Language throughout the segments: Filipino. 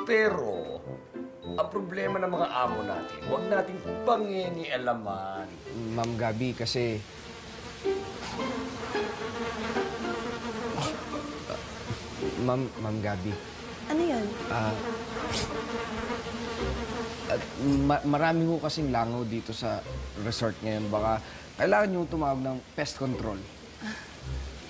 Pero, ang problema ng mga amo natin, huwag nating pangingialaman. Ma'am Gabi, kasi... Ma'am Gabi. Ano yun? Marami ho kasing langaw dito sa resort ngayon. Baka kailangan nyo tumawag ng pest control.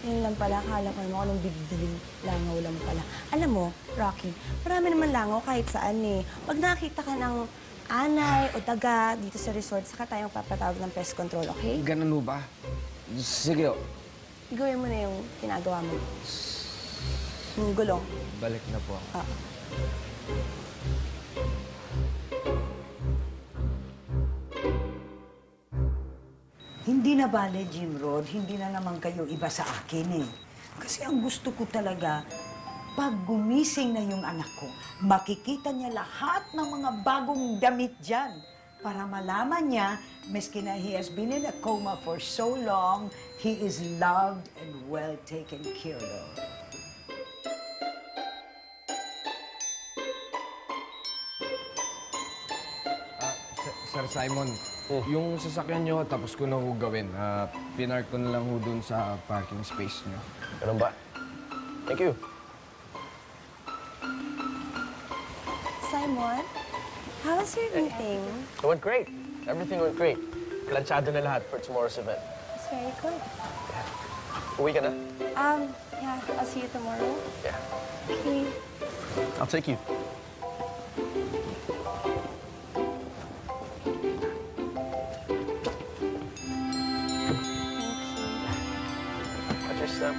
Yun lang pala. Akala ko naman anong bigdaling langaw lang pala. Alam mo, Rocky, marami naman langaw kahit saan eh. Pag nakita ka ng anay o daga dito sa resort, saka tayong papatawag ng pest control, okay? Ganun ho ba? Sige ho. Gawin mo na yung ginagawa mo. Yung gulong. Balik na po ako. Hindi na bale, Jim Rod. Hindi na naman kayo iba sa akin eh. Kasi ang gusto ko talaga, pag gumising na yung anak ko, makikita niya lahat ng mga bagong damit dyan. Para malaman niya, maski na he has been in a coma for so long, he is loved and well taken care of. Sir Simon, yung sasakyan nyo, tapos ko na ho gawin. Pinark ko na lang ho dun sa parking space nyo. Ganun ba? Thank you. Simon, how was your meeting? It went great. Everything went great. Planchado na lahat for tomorrow's event. It's very good. Uwi ka na? Yeah, I'll see you tomorrow. Yeah. Okay. I'll take you. Watch your step.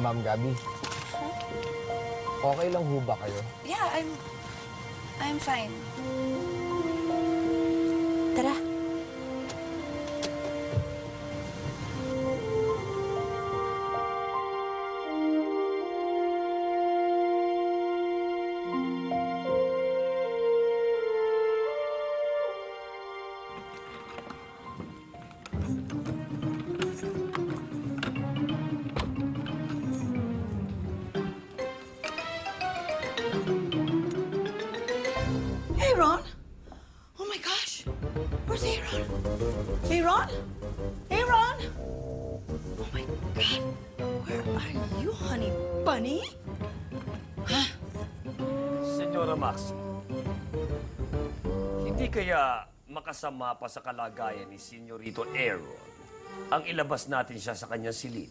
Ma'am Gabi, okay lang ho ba kayo? Yeah, I'm fine. Tara. Aaron? Oh my gosh! Where's Aaron? Aaron? Aaron? Oh my God! Where are you, honey bunny? Senyora Max, hindi kaya makasama pa sa kalagayan ni Senyorito Aaron ang ilabas natin siya sa kanyang silid?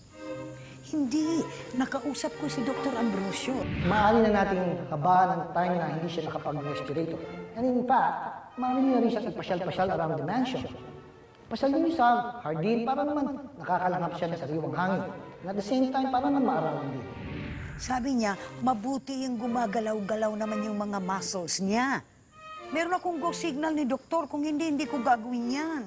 Hindi. Nakausap ko si Dr. Ambrosio. Maaari na nating kabahan ng time na hindi siya nakapag-respirator. And in fact, maaari na rin siya ipasyal-pasyal around the mansion. Pasyal niyo sa hardin para naman nakakalanghap siya ng sariwang hangin. And at the same time, para naman maarawan din. Sabi niya, mabuti yung gumagalaw-galaw naman yung mga muscles niya. Meron akong go signal ni doktor. Kung hindi, hindi ko gagawin yan.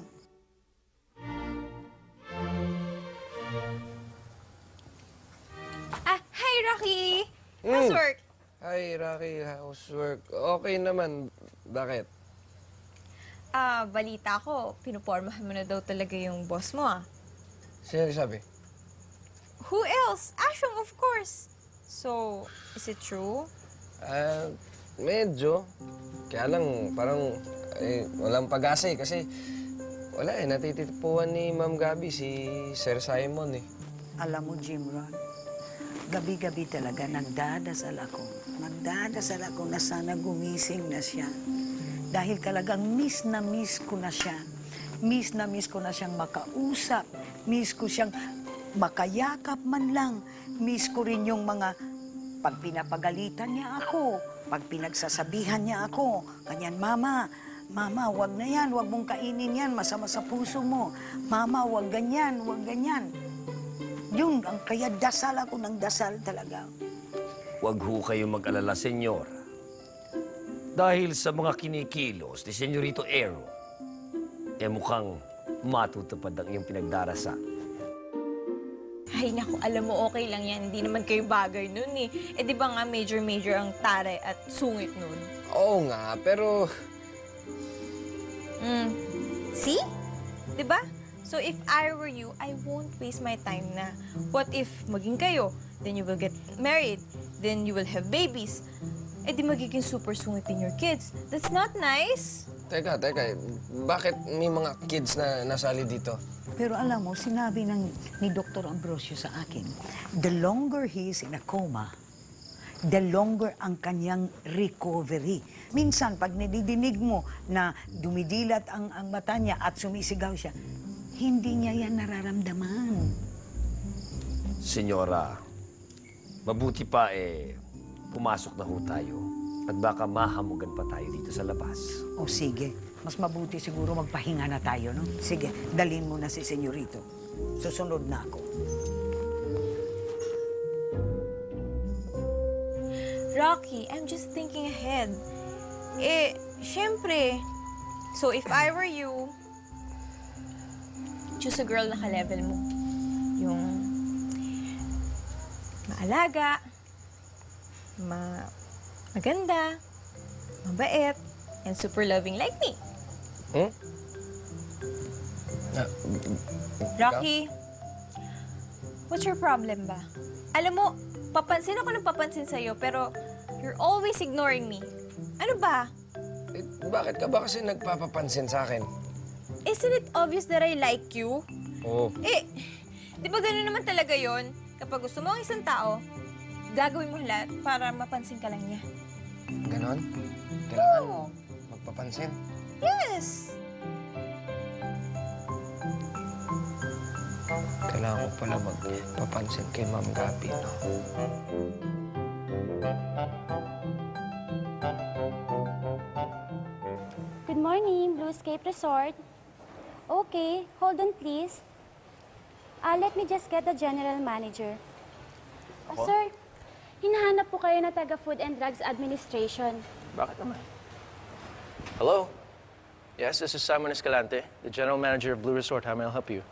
Hi, Rocky! How's work? Hi, Rocky. Housework. Okay naman. Bakit? Balita ko, pinupormahan mo na daw talaga yung boss mo, Sino sabi? Who else? Ashong, of course. So, is it true? Medyo. Kaya lang, parang walang pag-asa kasi wala natititipuan ni Ma'am Gabi si Sir Simon eh. Alam mo, Jim Ron, gabi-gabi talaga nagdadasal ako. Nagdadasal ako na sana gumising na siya. Dahil talagang miss na miss ko na siya. Miss na miss ko na siyang makausap. Miss ko siyang makayakap man lang. Miss ko rin yung mga pag pinapagalitan niya ako, pag pinagsasabihan niya ako, ganyan, Mama, wag na yan, wag mong kainin yan, masama sa puso mo. Mama, wag ganyan, wag ganyan. Yun, kaya dasal ako ng dasal talaga. Huwag ho kayong mag-alala, senyor. Dahil sa mga kinikilos ni Senyorito Aaron, mukhang matutupad ang iyong pinagdarasal. Ay, naku, alam mo, okay lang yan. Hindi naman kayo bagay nun eh. Eh, di ba nga major ang taray at sungit nun? Oo nga, pero See? Di ba? So if I were you, I won't waste my time na. What if maging kayo? Then you will get married. Then you will have babies. Eh di magiging super sungit din your kids. That's not nice. Teka, bakit may mga kids na nasali dito? Pero alam mo, sinabi ni Dr. Ambrosio sa akin, the longer he is in a coma, the longer ang kanyang recovery. Minsan, pag nadidinig mo na dumidilat ang mata niya at sumisigaw siya, hindi niya yan nararamdaman. Senyora, mabuti pa pumasok na ho tayo at baka mahamugan pa tayo dito sa labas. O sige, mas mabuti siguro magpahinga na tayo, no? Sige, dalhin mo na si Senyorito. Susunod na ako. Rocky, I'm just thinking ahead. Eh, syempre. So if I were you, choose a girl na ka-level mo. Yung maalaga, maganda, mabait, and super loving like me. Rocky, what's your problem ba? Alam mo, papansin ako ng papansin sa'yo, pero you're always ignoring me. Ano ba? Bakit ka ba kasi nagpapapansin sa akin? Isn't it obvious that I like you? Oo. Eh, di ba gano'n naman talaga yon? Kapag gusto mo ang isang tao, gagawin mo lahat para mapansin ka lang niya. Ganon? Kailangan Oo. magpapansin. Yes! Kailangan ko pala magpapansin kay Ma'am Gabi, no? Good morning, Bluescape Resort. Okay, hold on please. Let me just get the general manager. Sir, hinahanap po kayo na taga Food and Drugs Administration. Bakit naman? Hello? Yes, this is Simon Escalante, the general manager of Blue Resort. How may I help you?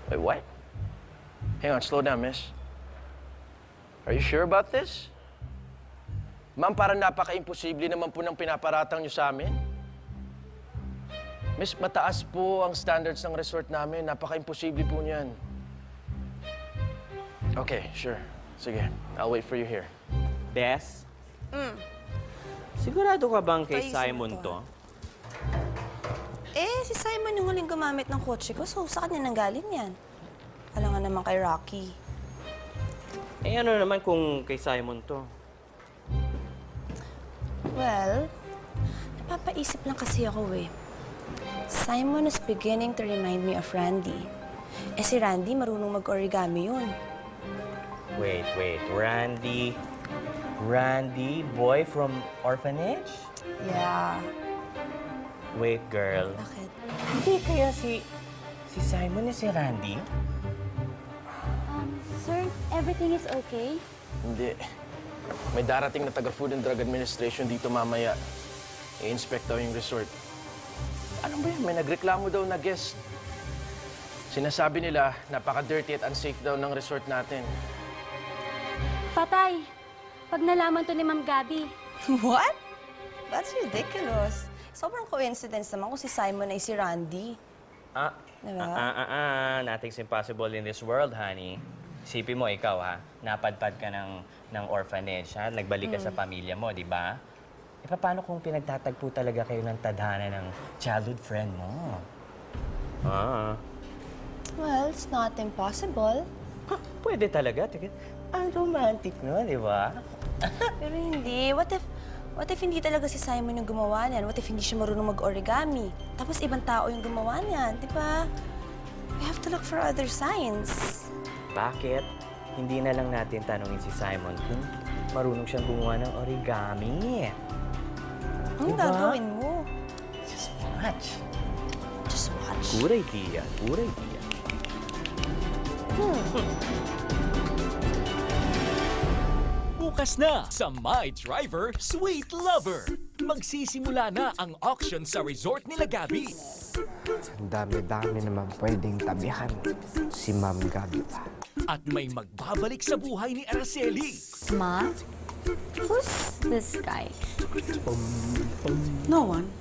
Wait, what? Hang on, slow down, miss. Are you sure about this? Ma'am, parang napaka-imposible naman po ng pinaparatang niyo sa amin. Miss, mataas po ang standards ng resort namin. Napaka-imposible po niyan. Okay, sure. Sige, I'll wait for you here. Bes? Sigurado ka bang kay Ayusin Simon mo to? Eh, si Simon yung huling gumamit ng kotse ko, so sa kanya nanggaling yan. Alam nga naman kay Rocky. Eh ano naman kung kay Simon to? Well, napapaisip lang kasi ako eh. Simon is beginning to remind me of Randy. Eh si Randy, marunong mag-origami yun. Wait. Randy? Randy? Boy from orphanage? Yeah. Wait, girl. Bakit? Hindi kaya si Simon si Randy? Sir, everything is okay? Hindi. May darating na taga Food and Drug Administration dito mamaya. I-inspect daw yung resort. Ano ba yan? May nagreklamo daw na guest. Sinasabi nila, napaka-dirty at unsafe daw ng resort natin. Patay! Pag nalaman to ni Ma'am Gabi. What? That's ridiculous. Sobrang coincidence naman kung si Simon ay si Randy. Diba? Nothing's impossible in this world, honey. Isipin mo, ikaw, ha? Napadpad ka ng orphanage, ha? Nagbalik ka sa pamilya mo, di ba? E paano kung pinagtatagpo talaga kayo ng tadhana ng childhood friend mo? Well, it's not impossible. Pwede talaga. Ang romantic, no? Di ba? Pero hindi. What if hindi talaga si Simon yung gumawa niyan? What if hindi siya marunong mag-origami? Tapos ibang tao yung gumawa niyan, di ba? We have to look for other signs. Bakit? Hindi na lang natin tanungin si Simon kung marunong siyang gumawa ng origami. Anong gagawin mo? Just watch. Just watch. Good idea. Good idea. Bukas na sa My Driver Sweet Lover. Magsisimula na ang auction sa resort nila Gabby. Ang dami-dami naman pwedeng tabihan si Ma'am Gabi pa. At may magbabalik sa buhay ni Araceli. Ma? Who's this guy? No one.